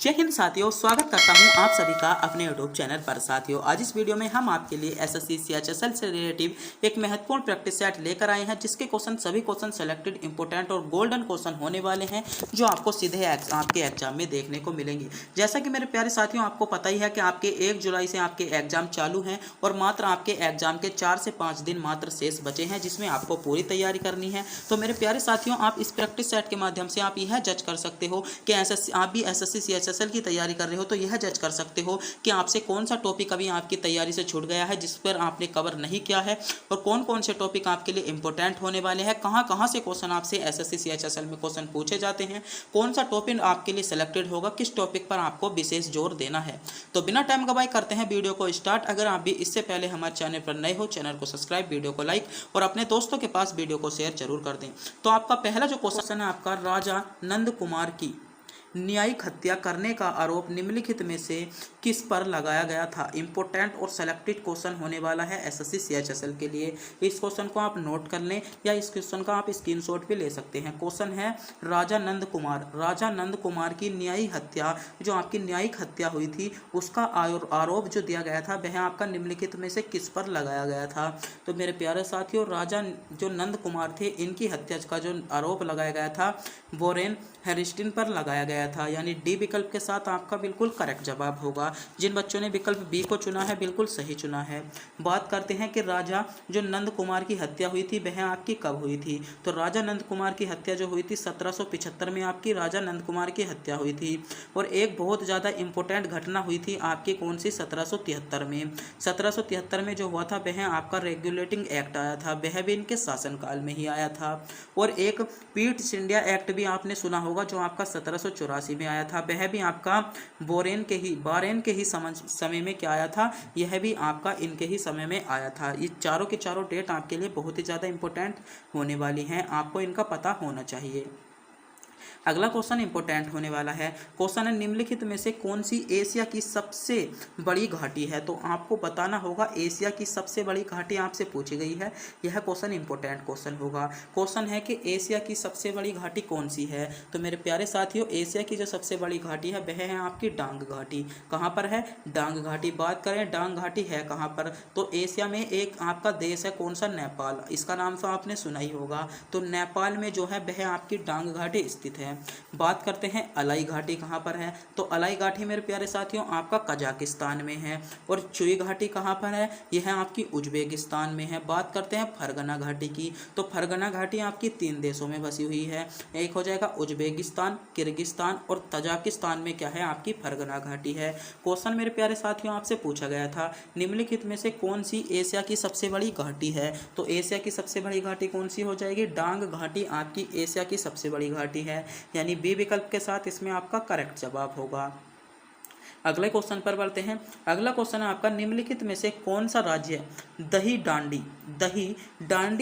जय हिंद साथियों, स्वागत करता हूं आप सभी का अपने यूट्यूब चैनल पर। साथियों, आज इस वीडियो में हम आपके लिए एसएससी सीएचएसएल से रिलेटिव एक महत्वपूर्ण प्रैक्टिस सेट लेकर आए हैं, जिसके सभी क्वेश्चन सेलेक्टेड, इंपोर्टेंट और गोल्डन क्वेश्चन होने वाले हैं, जो आपको सीधे आपके एग्जाम में देखने को मिलेंगे। जैसा कि मेरे प्यारे साथियों, आपको पता ही है कि आपके 1 जुलाई से आपके एग्जाम चालू हैं और मात्र आपके एग्जाम के 4 से 5 दिन मात्र शेष बचे हैं, जिसमें आपको पूरी तैयारी करनी है। तो मेरे प्यारे साथियों, आप इस प्रैक्टिस सेट के माध्यम से आप यह जज कर सकते हो कि आप भी एसएससी सीएचएसएल की तैयारी कर रहे हो, तो यह जज कर सकते हो कि आपसे कौन सा टॉपिक अभी आपकी तैयारी से छूट गया है, जिस पर आपने कवर नहीं किया है, और कौन कौन से टॉपिक आपके लिए इंपॉर्टेंट होने वाले हैं, कहां कहां से क्वेश्चन आपसे एसएससी सीएचएसएल में क्वेश्चन पूछे जाते हैं, कौन सा टॉपिक आपके लिए सिलेक्टेड होगा, किस टॉपिक पर आपको विशेष जोर देना है। तो बिना टाइम गवाए करते हैं वीडियो को स्टार्ट। अगर आप भी इससे पहले हमारे चैनल पर नए हो, चैनल को सब्सक्राइब, वीडियो को लाइक और अपने दोस्तों के पास वीडियो को शेयर जरूर कर दें। तो आपका पहला जो क्वेश्चन है आपका, राजा नंद कुमार की न्यायिक हत्या करने का आरोप निम्नलिखित में से किस पर लगाया गया था। इंपोर्टेंट और सेलेक्टेड क्वेश्चन होने वाला है एसएससी सीएचएसएल के लिए। इस क्वेश्चन को आप नोट कर लें या इस क्वेश्चन का आप स्क्रीनशॉट भी ले सकते हैं। क्वेश्चन है राजा नंद कुमार की न्यायिक हत्या, जो आपकी न्यायिक हत्या हुई थी, उसका आरोप जो दिया गया था वह आपका निम्नलिखित में से किस पर लगाया गया था। तो मेरे प्यारे साथियों, राजा जो नंद कुमार थे, इनकी हत्या का जो आरोप लगाया गया था वॉरेन हेस्टिंग्स पर लगाया गया था, यानी डी विकल्प के साथ आपका बिल्कुल करेक्ट जवाब होगा। जिन बच्चों ने विकल्प बी को चुना है, बिल्कुल सही चुना है। बात करते हैं कि राजा जो नंद कुमार की हत्या हुई थी वह आपकी कब हुई थी। तो राजा नंद कुमार की हत्या जो हुई थी 1775 में आपकी राजा नंद कुमार की हत्या हुई थी। और एक बहुत ज़्यादा इंपॉर्टेंट घटना हुई थी आपकी, कौन सी, 1773 में। 1773 में जो हुआ था वह आपका रेगुलेटिंग एक्ट आया था, वह भी इनके शासनकाल में ही आया था। और एक पीट इंडिया एक्ट भी आपने सुना होगा, जो आपका 1784 में आया था, वह भी आपका बारेन के ही समय में क्या आया था, यह भी आपका इनके ही समय में आया था। ये चारों के चारों डेट आपके लिए बहुत ही ज़्यादा इंपॉर्टेंट होने वाली हैं, आपको इनका पता होना चाहिए। अगला क्वेश्चन इंपॉर्टेंट होने वाला है। क्वेश्चन है निम्नलिखित में से कौन सी एशिया की सबसे बड़ी घाटी है। तो आपको बताना होगा एशिया की सबसे बड़ी घाटी आपसे पूछी गई है, यह क्वेश्चन इंपॉर्टेंट क्वेश्चन होगा। क्वेश्चन है कि एशिया की सबसे बड़ी घाटी कौन सी है। तो मेरे प्यारे साथियों, एशिया की जो सबसे बड़ी घाटी है वह है आपकी डांग घाटी। कहाँ पर है, डांग घाटी। बात करें डांग घाटी है कहाँ पर, तो एशिया में एक आपका देश है, कौन सा, नेपाल। इसका नाम तो आपने सुना ही होगा। तो नेपाल में जो है वह आपकी डांग घाटी स्थित है। बात करते हैं अलाई घाटी कहाँ पर है। तो अलाई घाटी मेरे प्यारे साथियों आपका कजाकिस्तान में है। और चुई घाटी कहाँ पर है, यह आपकी उज्बेकिस्तान में है। बात करते हैं फरगना घाटी की। तो फरगना घाटी आपकी 3 देशों में बसी हुई है, एक हो जाएगा उज्बेकिस्तान, किर्गिस्तान और तजाकिस्तान में क्या है, आपकी फरगना घाटी है। क्वेश्चन मेरे प्यारे साथियों आपसे पूछा गया था निम्नलिखित में से कौन सी एशिया की सबसे बड़ी घाटी है। तो एशिया की सबसे बड़ी घाटी कौन सी हो जाएगी, डांग घाटी आपकी एशिया की सबसे बड़ी घाटी है, यानी बी विकल्प के साथ इसमें आपका करेक्ट जवाब होगा। अगले क्वेश्चन पर बढ़ते हैं। अगला क्वेश्चन है आपका निम्नलिखित में से कौन सा राज्य दही डांडी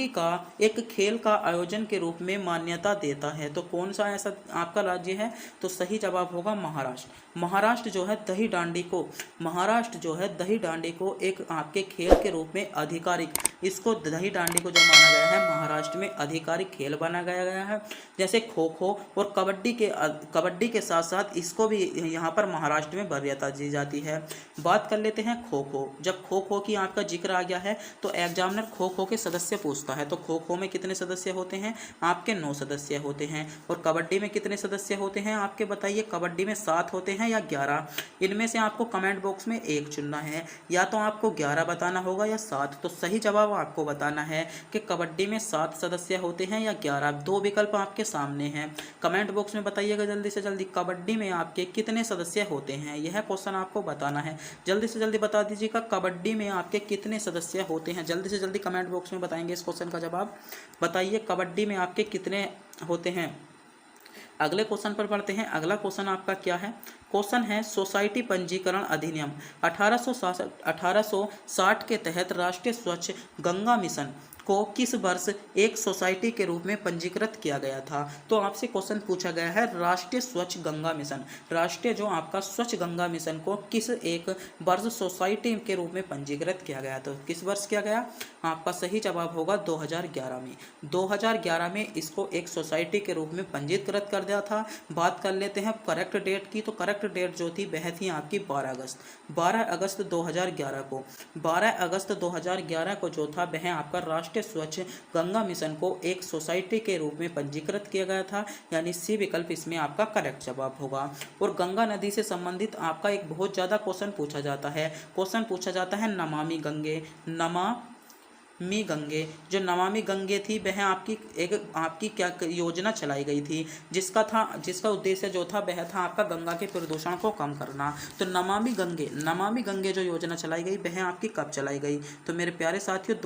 का एक खेल का आयोजन के रूप में मान्यता देता है। तो कौन सा ऐसा आपका राज्य है, तो सही जवाब होगा महाराष्ट्र। महाराष्ट्र जो है दही डांडी को एक आपके खेल के रूप में आधिकारिक, इसको दही डांडी को जो माना गया है महाराष्ट्र में आधिकारिक खेल बना गया है। जैसे खो खो और कबड्डी के साथ साथ इसको भी यहाँ पर महाराष्ट्र में वरीयता दी जाती है। बात कर लेते हैं खो खो। जब खो खो की आपका जिक्र आ गया है तो एग्जामिनर खो खो के सदस्य पूछता है। तो खो खो में कितने सदस्य होते हैं, आपके 9 सदस्य होते हैं। और कबड्डी में कितने सदस्य होते हैं आपके, बताइए। कबड्डी में 7 होते हैं या 11, इनमें से आपको कमेंट बॉक्स में एक चुनना है, या तो आपको 11 बताना होगा या 7। तो सही जवाब आपको बताना है कि कबड्डी में 7 सदस्य होते हैं या 11। 2 विकल्प आपके सामने हैं, कमेंट बॉक्स में बताइएगा जल्दी से जल्दी, कबड्डी में आपके कितने सदस्य होते हैं, यह क्वेश्चन आपको बताना है। जल्दी से जल्दी बता दीजिएगा कबड्डी में आपके कितने सदस्य होते हैं, जल्दी से जल्दी कमेंट बॉक्स में बताएंगे इस क्वेश्चन का जवाब। बताइए कबड्डी में आपके कितने होते हैं। अगले क्वेश्चन पर पढ़ते हैं। अगला क्वेश्चन आपका क्या है, क्वेश्चन है सोसाइटी पंजीकरण अधिनियम 1860 के तहत राष्ट्रीय स्वच्छ गंगा मिशन को किस वर्ष एक सोसाइटी के रूप में पंजीकृत किया गया था? तो आपसे क्वेश्चन पूछा गया है राष्ट्रीय स्वच्छ गंगा मिशन, राष्ट्रीय जो आपका स्वच्छ गंगा मिशन को किस एक वर्ष सोसाइटी के रूप में पंजीकृत किया गया? तो किस वर्ष किया गया? आपका सही जवाब होगा 2011 में। 2011 में इसको एक सोसाइटी के रूप में पंजीकृत कर दिया था। बात कर लेते हैं करेक्ट डेट की, तो करेक्ट डेट जो थी वह थी आपकी 12 अगस्त 2011 को। 12 अगस्त 2011 को जो था वह आपका राष्ट्रीय स्वच्छ गंगा मिशन को एक सोसाइटी के रूप में पंजीकृत किया गया था, यानी सी विकल्प इसमें आपका करेक्ट जवाब होगा। और गंगा नदी से संबंधित आपका एक बहुत ज़्यादा क्वेश्चन पूछा जाता है, नमामि गंगे। जो नमामि गंगे थी वह आपकी क्या योजना चलाई गई थी, जिसका उद्देश्य जो था वह था आपका गंगा के प्रदूषण को कम करना। तो नमामि गंगे जो योजना चलाई गई वह आपकी कब चलाई गई? तो मेरे प्यारे साथियों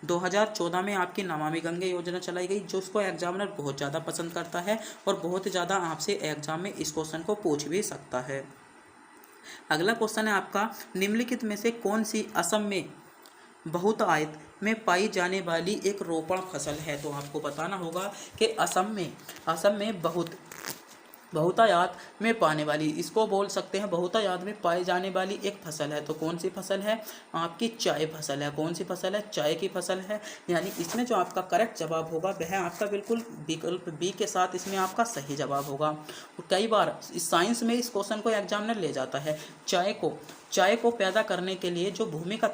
2014 में आपकी नमामि गंगे योजना चलाई गई, जो उसको एग्जामिनर बहुत ज़्यादा पसंद करता है और बहुत ज़्यादा आपसे एग्जाम में इस क्वेश्चन को पूछ भी सकता है। अगला क्वेश्चन है आपका निम्नलिखित में से कौन सी असम में बहुतायत में पाई जाने वाली एक रोपण फसल है? तो आपको बताना होगा कि असम में बहुतायत में पाने वाली, इसको बोल सकते हैं बहुतायत में पाई जाने वाली एक फसल है। तो कौन सी फसल है? आपकी चाय फसल है। कौन सी फसल है? चाय की फसल है। यानी इसमें जो आपका करेक्ट जवाब होगा वह आपका बिल्कुल विकल्प बी के साथ इसमें आपका सही जवाब होगा। कई बार साइंस में इस क्वेश्चन को एग्जामिनर ले जाता है। चाय को पैदा करने के लिए जो भूमि का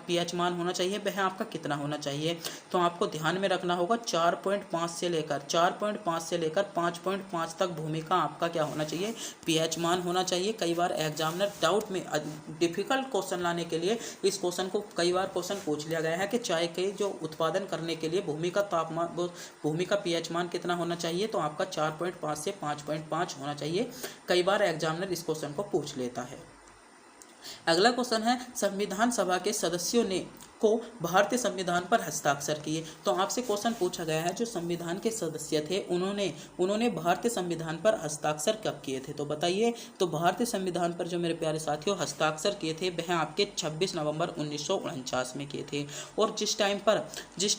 pH मान होना चाहिए वह आपका कितना होना चाहिए? तो आपको ध्यान में रखना होगा 4.5 से लेकर 5.5 तक भूमि का आपका क्या होना चाहिए? pH मान होना चाहिए। कई बार एग्जामिनर डाउट में डिफिकल्ट क्वेश्चन लाने के लिए इस क्वेश्चन को कई बार क्वेश्चन पूछ लिया गया है कि चाय के जो उत्पादन करने के लिए भूमि का pH मान कितना होना चाहिए? तो आपका 4.5 से 5.5 होना चाहिए। कई बार एग्जामिनर इस क्वेश्चन को पूछ लेता है। अगला क्वेश्चन है संविधान सभा के सदस्यों ने को भारतीय संविधान पर हस्ताक्षर किए। तो आपसे क्वेश्चन पूछा गया है जो संविधान के सदस्य थे उन्होंने भारतीय संविधान पर हस्ताक्षर कब किए थे? तो बताइए। तो भारतीय संविधान पर जो मेरे प्यारे साथियों हस्ताक्षर किए थे वह आपके 26 नवंबर 1949 में किए थे। और जिस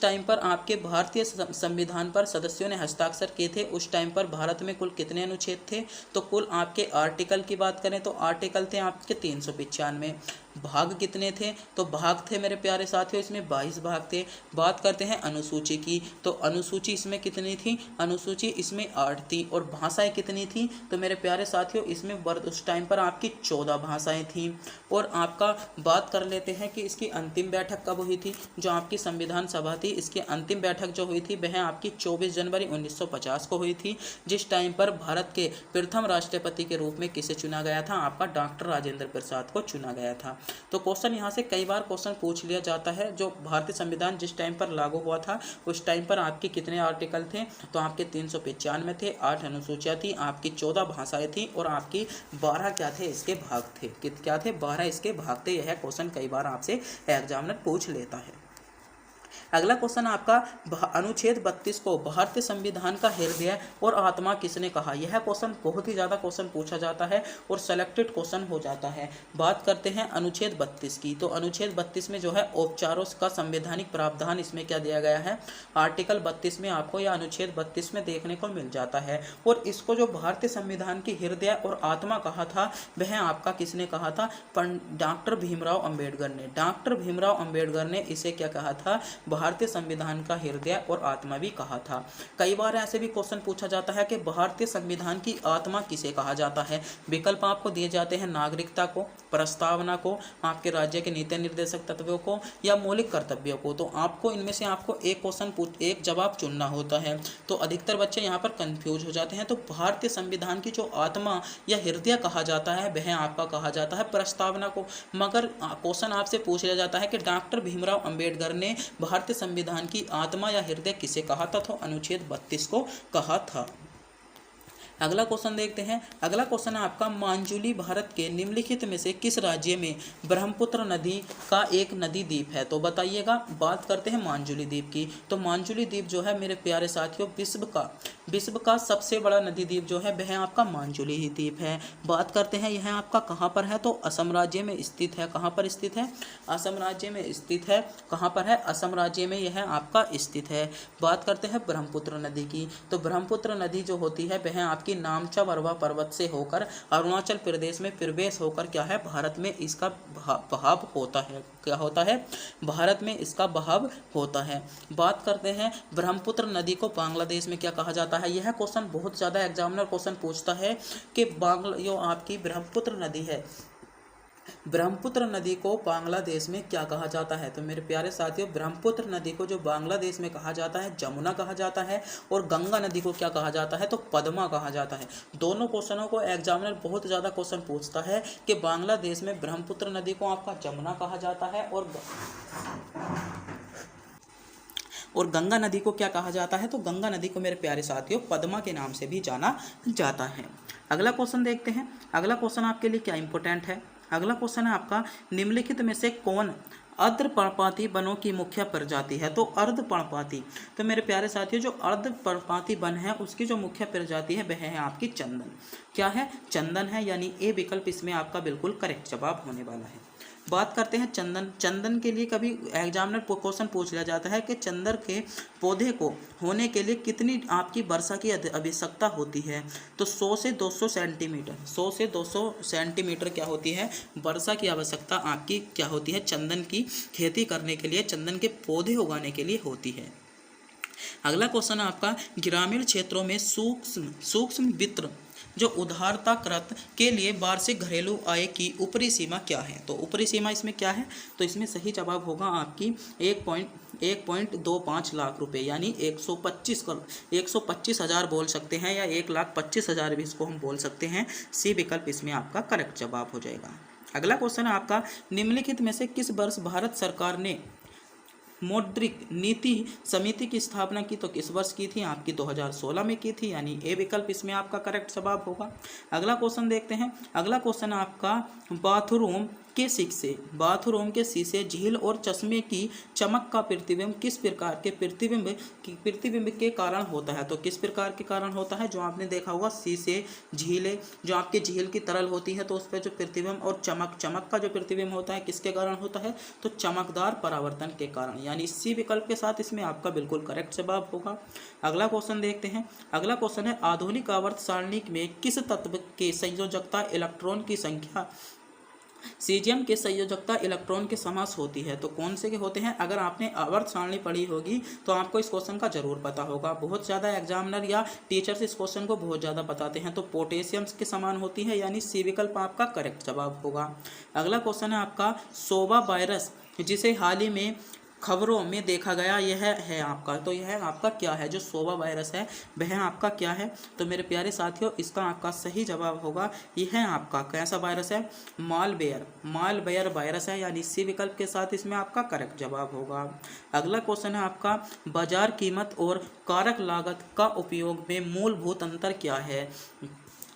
टाइम पर आपके भारतीय संविधान पर सदस्यों ने हस्ताक्षर किए थे उस टाइम पर भारत में कुल कितने अनुच्छेद थे? तो कुल आपके आर्टिकल की बात करें तो आर्टिकल थे आपके 395। भाग कितने थे? तो भाग थे मेरे प्यारे साथियों इसमें 22 भाग थे। बात करते हैं अनुसूची की, तो अनुसूची इसमें कितनी थी? अनुसूची इसमें 8 थी। और भाषाएं कितनी थी? तो मेरे प्यारे साथियों इसमें उस टाइम पर आपकी 14 भाषाएं थी। और आपका बात कर लेते हैं कि इसकी अंतिम बैठक कब हुई थी? जो आपकी संविधान सभा थी इसकी अंतिम बैठक जो हुई थी वह आपकी 24 जनवरी 1950 को हुई थी, जिस टाइम पर भारत के प्रथम राष्ट्रपति के रूप में किसे चुना गया था? आपका डॉक्टर राजेंद्र प्रसाद को चुना गया था। तो क्वेश्चन यहाँ से कई बार क्वेश्चन पूछ लिया जाता है जो भारतीय संविधान जिस टाइम पर लागू हुआ था उस टाइम पर आपके कितने आर्टिकल थे? तो आपके 395 थे, 8 अनुसूचियाँ थी, आपकी 14 भाषाएं थी और आपकी 12 क्या थे? इसके भाग थे। क्या थे? 12 इसके भाग थे। यह क्वेश्चन कई बार आपसे एग्जामिनर पूछ लेता है। अगला क्वेश्चन आपका अनुच्छेद 32 को भारतीय संविधान का हृदय और आत्मा किसने कहा? यह क्वेश्चन बहुत ही ज़्यादा क्वेश्चन पूछा जाता है और सेलेक्टेड क्वेश्चन हो जाता है। बात करते हैं अनुच्छेद 32 की, तो अनुच्छेद 32 में जो है औपचारों का संवैधानिक प्रावधान इसमें क्या दिया गया है? आर्टिकल 32 में आपको यह अनुच्छेद 32 में देखने को मिल जाता है। और इसको जो भारतीय संविधान की हृदय और आत्मा कहा था वह आपका किसने कहा था? डॉक्टर भीमराव अंबेडकर ने। डॉक्टर भीमराव अंबेडकर ने इसे क्या कहा था? भारतीय संविधान का हृदय और आत्मा भी कहा था। कई बार ऐसे भी क्वेश्चन पूछा जाता है कि भारतीय संविधान की आत्मा किसे कहा जाता है? विकल्प आपको दिए जाते हैं नागरिकता को, प्रस्तावना को, आपके राज्य के नीति निर्देशक तत्वों को या मौलिक कर्तव्यों को। तो आपको इनमें से आपको एक जवाब चुनना होता है। तो अधिकतर बच्चे यहाँ पर कंफ्यूज हो जाते हैं। तो भारतीय संविधान की जो आत्मा या हृदय कहा जाता है वह आपका कहा जाता है प्रस्तावना को। मगर क्वेश्चन आपसे पूछ लिया जाता है कि डॉक्टर भीमराव अंबेडकर ने भारतीय संविधान की आत्मा या हृदय किसे कहा था? तो अनुच्छेद 32 को कहा था। अगला क्वेश्चन देखते हैं। अगला क्वेश्चन है आपका, मांजुली भारत के निम्नलिखित में से किस राज्य में ब्रह्मपुत्र नदी का एक नदी द्वीप है? तो बताइएगा। बात करते हैं मांजुली द्वीप की। तो मांजुली द्वीप जो है मेरे प्यारे साथियों, विश्व का सबसे बड़ा नदी द्वीप जो है वह आपका मांजुली ही द्वीप है। बात करते हैं यह आपका कहाँ पर है? तो असम राज्य में स्थित है। कहाँ पर स्थित है? असम राज्य में स्थित है। कहाँ पर है? असम राज्य में यह आपका स्थित है। बात करते हैं ब्रह्मपुत्र नदी की। तो ब्रह्मपुत्र नदी जो होती है वह आपकी नामचा बरवा पर्वत से होकर अरुणाचल प्रदेश में प्रवेश होकर क्या है, भारत में इसका बहाव होता है। क्या होता है? भारत में इसका बहाव होता है। बात करते हैं ब्रह्मपुत्र नदी को बांग्लादेश में क्या कहा जाता है? यह क्वेश्चन बहुत ज़्यादा एग्जामिनर क्वेश्चन पूछता है कि जो आपकी ब्रह्मपुत्र नदी है, ब्रह्मपुत्र नदी को बांग्लादेश में क्या कहा जाता है? तो मेरे प्यारे साथियों, ब्रह्मपुत्र नदी को जो बांग्लादेश में कहा जाता है जमुना कहा जाता है, और गंगा नदी को क्या कहा जाता है? तो पद्मा कहा जाता है। दोनों क्वेश्चनों को एग्जामिनर बहुत ज़्यादा क्वेश्चन पूछता है कि बांग्लादेश में ब्रह्मपुत्र नदी को आपका जमुना कहा जाता है और गंगा नदी को क्या कहा जाता है? तो गंगा नदी को मेरे प्यारे साथियों पद्मा के नाम से भी जाना जाता है। अगला क्वेश्चन देखते हैं। अगला क्वेश्चन आपके लिए क्या इंपॉर्टेंट है? अगला क्वेश्चन है आपका, निम्नलिखित में से कौन अर्धपर्णपाती वनों की मुख्य प्रजाति है? तो अर्धपर्णपाती, तो मेरे प्यारे साथियों जो अर्धपर्णपाती वन है उसकी जो मुख्य प्रजाति है वह है आपकी चंदन। क्या है? चंदन है, यानी ए विकल्प इसमें आपका बिल्कुल करेक्ट जवाब होने वाला है। बात करते हैं चंदन के लिए कभी एग्जामिनर क्वेश्चन पूछ लिया जाता है कि चंदन के पौधे को होने के लिए कितनी आपकी वर्षा की आवश्यकता होती है? तो 100 से 200 सेंटीमीटर, 100 से 200 सेंटीमीटर क्या होती है? वर्षा की आवश्यकता आपकी क्या होती है? चंदन की खेती करने के लिए, चंदन के पौधे उगाने के लिए होती है। अगला क्वेश्चन है आपका, ग्रामीण क्षेत्रों में सूक्ष्म वित्त जो उधारता कृत के लिए वार्षिक घरेलू आय की ऊपरी सीमा क्या है? तो ऊपरी सीमा इसमें क्या है? तो इसमें सही जवाब होगा आपकी 1.25 लाख रुपए, यानी 125,000 बोल सकते हैं, या 1,25,000 भी इसको हम बोल सकते हैं। सी विकल्प इसमें आपका करेक्ट जवाब हो जाएगा। अगला क्वेश्चन है आपका, निम्नलिखित में से किस वर्ष भारत सरकार ने मौद्रिक नीति समिति की स्थापना की? तो किस वर्ष की थी? आपकी 2016 में की थी, यानी ए विकल्प इसमें आपका करेक्ट जवाब होगा। अगला क्वेश्चन देखते हैं। अगला क्वेश्चन आपका, बाथरूम के शीशे, झील और चश्मे की चमक का प्रतिबिंब किस प्रकार के प्रतिबिंब के कारण होता है? तो किस प्रकार के कारण होता है? जो आपने देखा होगा शीशे, झीलें, जो आपकी झील की तरल होती है तो उस पर जो प्रतिबिंब, और चमक का जो प्रतिबिंब होता है किसके कारण होता है? तो चमकदार परावर्तन के कारण, यानी सी विकल्प के साथ इसमें आपका बिल्कुल करेक्ट जवाब होगा। अगला क्वेश्चन देखते हैं। अगला क्वेश्चन है, आधुनिक आवर्त सारणी में किस तत्व के संयोजकता इलेक्ट्रॉन की संख्या सीजियम के संयोजकता इलेक्ट्रॉन के समास होती है? तो कौन से के होते हैं? अगर आपने आवर्त सारणी पढ़ी होगी तो आपको इस क्वेश्चन का जरूर पता होगा। बहुत ज़्यादा एग्जामिनर या टीचर्स इस क्वेश्चन को बहुत ज़्यादा बताते हैं। तो पोटेशियम के समान होती है, यानी सी विकल्प आपका करेक्ट जवाब होगा। अगला क्वेश्चन है आपका, सोवा वायरस जिसे हाल ही में खबरों में देखा गया, यह है आपका, तो यह आपका क्या है? जो सोवा वायरस है वह आपका क्या है? तो मेरे प्यारे साथियों इसका आपका सही जवाब होगा, यह आपका कैसा वायरस है? मालवेयर वायरस है, यानी सी विकल्प के साथ इसमें आपका करेक्ट जवाब होगा। अगला क्वेश्चन है आपका, बाजार कीमत और कारक लागत का उपयोग में मूलभूत अंतर क्या है?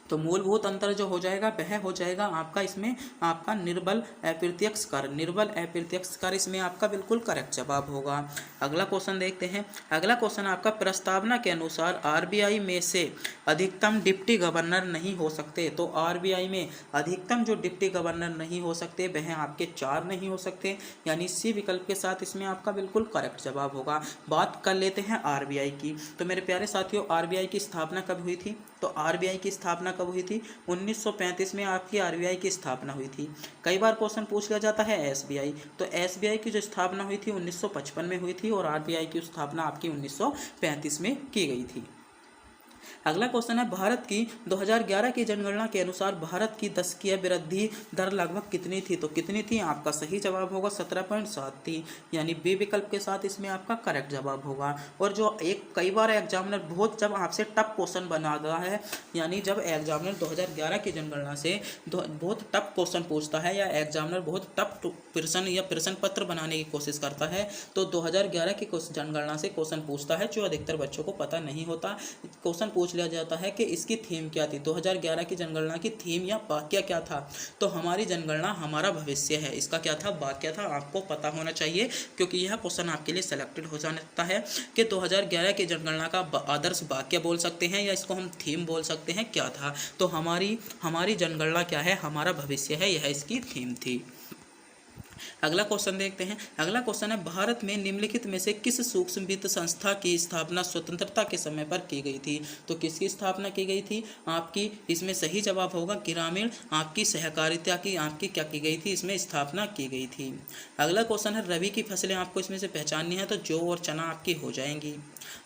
तो मूलभूत अंतर जो हो जाएगा वह हो जाएगा आपका इसमें आपका निर्बल अप्रत्यक्ष कर इसमें आपका बिल्कुल करेक्ट जवाब होगा। अगला क्वेश्चन देखते हैं। अगला क्वेश्चन आपका, प्रस्तावना के अनुसार आरबीआई में से अधिकतम डिप्टी गवर्नर नहीं हो सकते? तो आरबीआई में अधिकतम जो डिप्टी गवर्नर नहीं हो सकते वह आपके 4 नहीं हो सकते, यानी सी विकल्प के साथ इसमें आपका बिल्कुल करेक्ट जवाब होगा। बात कर लेते हैं आरबीआई की। तो मेरे प्यारे साथियों आरबीआई की स्थापना कब हुई थी? तो आरबीआई की स्थापना कब हुई थी? 1935 में आपकी आरबीआई की स्थापना हुई थी। कई बार क्वेश्चन पूछ लिया जाता है एसबीआई, तो एसबीआई की जो स्थापना हुई थी 1955 में हुई थी, और आरबीआई की स्थापना आपकी 1935 में की गई थी। अगला क्वेश्चन है, भारत की 2011 की जनगणना के अनुसार भारत की दशकीय वृद्धि दर लगभग कितनी थी? तो कितनी थी? आपका सही जवाब होगा 17.7 थी, यानी बी विकल्प के साथ इसमें आपका करेक्ट जवाब होगा। और जो कई बार एग्जामिनर बहुत जब आपसे टफ क्वेश्चन बना रहा है, यानी जब एग्जामिनर 2011 की जनगणना से बहुत टफ क्वेश्चन पूछता है, या एग्जामिनर बहुत टफ प्रश्न या प्रश्न पत्र बनाने की कोशिश करता है, तो 2011 की जनगणना से क्वेश्चन पूछता है जो अधिकतर बच्चों को पता नहीं होता। क्वेश्चन पूछ लिया जाता है कि इसकी थीम क्या थी, 2011 की जनगणना की थीम या वाक्य क्या था, तो हमारी जनगणना हमारा भविष्य है, इसका क्या था, वाक्य था। आपको पता होना चाहिए क्योंकि यह क्वेश्चन आपके लिए सेलेक्टेड हो जाता है कि 2011 की जनगणना का आदर्श वाक्य बोल सकते हैं या इसको हम थीम बोल सकते हैं, क्या था। तो हमारी जनगणना क्या है, हमारा भविष्य है, यह इसकी थीम थी। अगला क्वेश्चन देखते हैं। अगला क्वेश्चन है, भारत में निम्नलिखित में से किस सूक्ष्म वित्त संस्था की स्थापना स्वतंत्रता के समय पर की गई थी। तो किसकी स्थापना की गई थी, आपकी इसमें सही जवाब होगा ग्रामीण आपकी सहकारिता की आपकी क्या की गई थी, इसमें स्थापना की गई थी। अगला क्वेश्चन है, रबी की फसलें आपको इसमें से पहचाननी है, तो जौ और चना आपकी हो जाएंगी।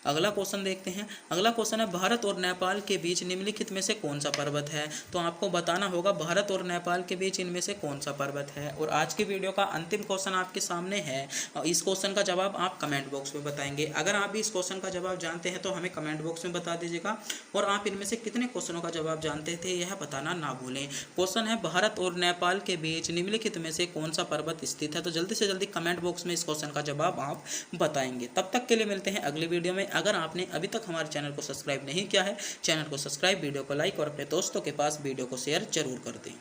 अगला क्वेश्चन देखते हैं। अगला क्वेश्चन है, भारत और नेपाल के बीच निम्नलिखित में से कौन सा पर्वत है। तो आपको बताना होगा भारत और नेपाल के बीच इनमें से कौन सा पर्वत है। और आज की वीडियो का अंतिम क्वेश्चन आपके सामने है, इस क्वेश्चन का जवाब आप कमेंट बॉक्स में बताएंगे। अगर आप भी इस क्वेश्चन का जवाब जानते हैं तो हमें कमेंट बॉक्स में बता दीजिएगा, और आप इनमें से कितने क्वेश्चनों का जवाब जानते थे यह बताना ना भूलें। क्वेश्चन है, भारत और नेपाल के बीच निम्नलिखित में से कौन सा पर्वत स्थित है। तो जल्दी से जल्दी कमेंट बॉक्स में इस क्वेश्चन का जवाब आप बताएंगे। तब तक के लिए मिलते हैं अगली वीडियो में। अगर आपने अभी तक हमारे चैनल को सब्सक्राइब नहीं किया है, चैनल को सब्सक्राइब, वीडियो को लाइक और अपने दोस्तों के पास वीडियो को शेयर जरूर कर दें।